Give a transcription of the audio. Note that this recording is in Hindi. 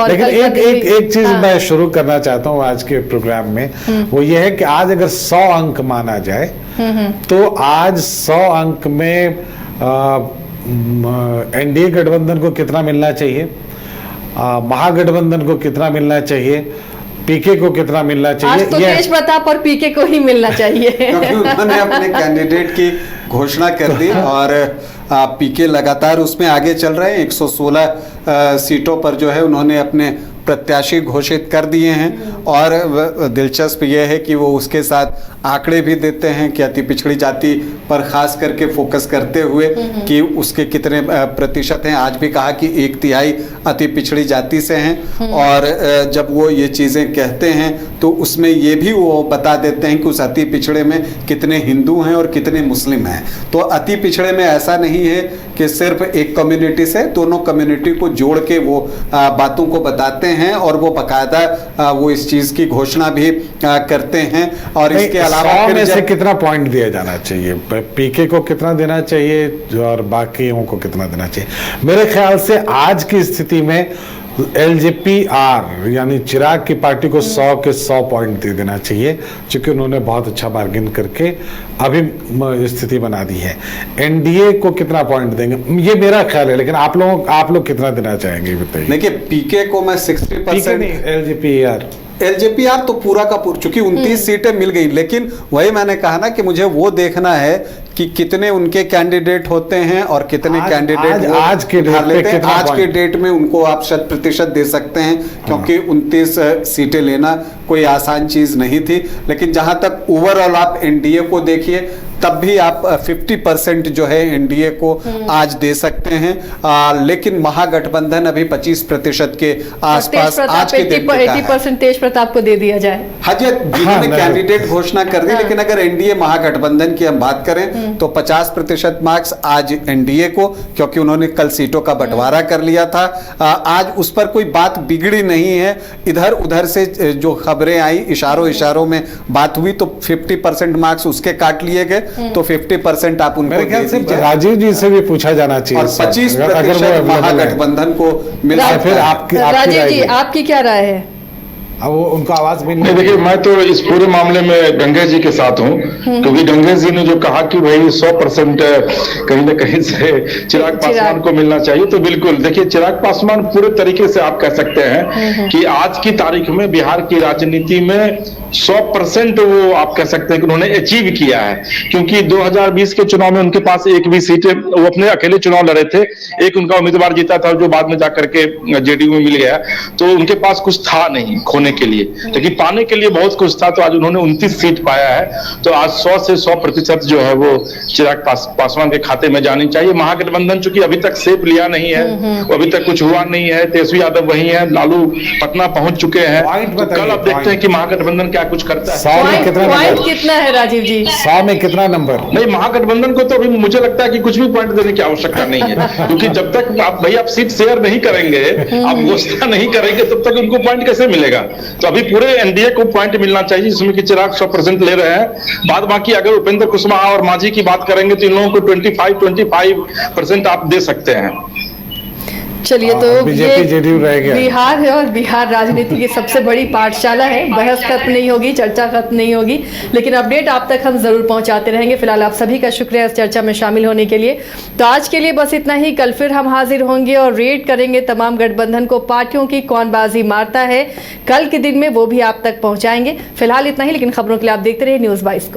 लेकिन एक चीज मैं शुरू करना चाहता हूँ आज के प्रोग्राम में, वो ये है कि आज अगर 100 अंक माना जाए तो आज 100 अंक में एनडीए गठबंधन को कितना मिलना चाहिए, महागठबंधन को कितना मिलना चाहिए, पीके को कितना मिलना चाहिए। आज तो तेज प्रताप और पीके को ही मिलना चाहिए क्योंकि उन्होंने अपने कैंडिडेट की घोषणा कर दी और पीके लगातार उसमें आगे चल रहे हैं। 116 सीटों पर जो है उन्होंने अपने प्रत्याशी घोषित कर दिए हैं और दिलचस्प यह है कि वो उसके साथ आंकड़े भी देते हैं कि अति पिछड़ी जाति पर खास करके फोकस करते हुए कि उसके कितने प्रतिशत हैं। आज भी कहा कि 1/3 अति पिछड़ी जाति से हैं और जब वो ये चीज़ें कहते हैं तो उसमें ये भी वो बता देते हैं कि उस अति पिछड़े में कितने हिंदू हैं और कितने मुस्लिम हैं। तो अति पिछड़े में ऐसा नहीं है कि सिर्फ एक कम्युनिटी से, दोनों कम्युनिटी को जोड़ के वो बातों को बताते हैं और वो बाकायदा वो इस चीज की घोषणा भी करते हैं। और इसके अलावा 100 में से कितना पॉइंट दिया जाना चाहिए, पीके को कितना देना चाहिए और बाकियों को कितना देना चाहिए? मेरे ख्याल से आज की स्थिति में एलजेपीआर यानी चिराग की पार्टी को 100 के 100 पॉइंट दे देना चाहिए, क्योंकि उन्होंने बहुत अच्छा बार्गेन करके अभी स्थिति बना दी है। एनडीए को कितना पॉइंट देंगे ये मेरा ख्याल है, लेकिन आप लोग कितना देना चाहेंगे बताइए। देखिए पीके को मैं 60%, एलजेपीआर तो पूरा का पूरा, चूंकि 29 सीटें मिल गई, लेकिन वही मैंने कहा ना कि मुझे वो देखना है कि कितने उनके कैंडिडेट होते हैं और कितने कैंडिडेट आज के डेट लेते हैं। आज के डेट में उनको आप 100% दे सकते हैं, क्योंकि 29 सीटें लेना कोई आसान चीज नहीं थी। लेकिन जहां तक ओवरऑल आप एनडीए को देखिए तब भी आप 50% जो है एनडीए को आज दे सकते हैं, लेकिन महागठबंधन अभी 25% के आसपास आज के डेट पे 80% तेज प्रताप को दे दिया जाए। हाँ जी, जिन्होंने कैंडिडेट घोषणा कर दी। लेकिन अगर एनडीए महागठबंधन की हम बात करें तो 50% मार्क्स आज एनडीए को, क्योंकि उन्होंने कल सीटों का बंटवारा कर लिया था। आज उस पर कोई बात बिगड़ी नहीं है। इधर उधर से जो खबरें आई, इशारों में बात हुई तो 50% मार्क्स उसके काट लिए गए, तो 50% आप उनको दे दीजिए। राजीव जी से भी पूछा जाना चाहिए और 25% महागठबंधन को मिला। फिर राजीव जी आपकी क्या राय है? अब वो उनको आवाज मिल नहीं, देखिए मैं तो इस पूरे मामले में गंगेश जी के साथ हूँ, क्योंकि गंगेश जी ने जो कहा कि भाई 100% कहीं ना कहीं से चिराग पासवान को मिलना चाहिए, तो बिल्कुल देखिए चिराग पासवान पूरे तरीके से आप कह सकते हैं कि आज की तारीख में बिहार की राजनीति में 100% वो आप कह सकते हैं कि उन्होंने अचीव किया है। क्योंकि 2020 के चुनाव में उनके पास एक भी सीट, वो अपने अकेले चुनाव लड़े थे, एक उनका उम्मीदवार जीता था जो बाद में जाकर के जेडीयू में मिल गया, तो उनके पास कुछ था नहीं खोने के लिए, लेकिन पाने के लिए बहुत कुछ था। तो आज उन्होंने 29 सीट पाया है, तो आज 100 से 100% जो है वो चिराग पासवान के खाते में जानी चाहिए। महागठबंधन चूंकि अभी तक सेफ लिया नहीं है, वो अभी तक कुछ हुआ नहीं है, तेजस्वी यादव वही है, लालू पटना पहुंच चुके हैं, तो कल अब देखते हैं कि महागठबंधन क्या कुछ करता है। 100 में कितना है राजीव जी? 100 में कितना नंबर? नहीं, महागठबंधन को तो अभी मुझे लगता है कि कुछ भी पॉइंट देने की आवश्यकता नहीं है, क्योंकि जब तक आप सीट शेयर नहीं करेंगे, आप घोषणा नहीं करेंगे, तब तक उनको पॉइंट कैसे मिलेगा? तो अभी पूरे एनडीए को पॉइंट मिलना चाहिए, जिसमें कि चिराग 100% ले रहे हैं। बाद बाकी अगर उपेंद्र कुशवाहा और मांझी की बात करेंगे तो इन लोगों को 25% आप दे सकते हैं। चलिए, तो बीजेपी जेडीयू रह गया। बिहार है और बिहार राजनीति की सबसे बड़ी पाठशाला है। बहस खत्म नहीं होगी, चर्चा खत्म नहीं होगी, लेकिन अपडेट आप तक हम जरूर पहुंचाते रहेंगे। फिलहाल आप सभी का शुक्रिया इस चर्चा में शामिल होने के लिए। तो आज के लिए बस इतना ही। कल फिर हम हाजिर होंगे और रेड करेंगे तमाम गठबंधन को, पार्टियों की कौन बाजी मारता है कल के दिन में, वो भी आप तक पहुंचाएंगे। फिलहाल इतना ही, लेकिन खबरों के लिए आप देखते रहिए News 22 को।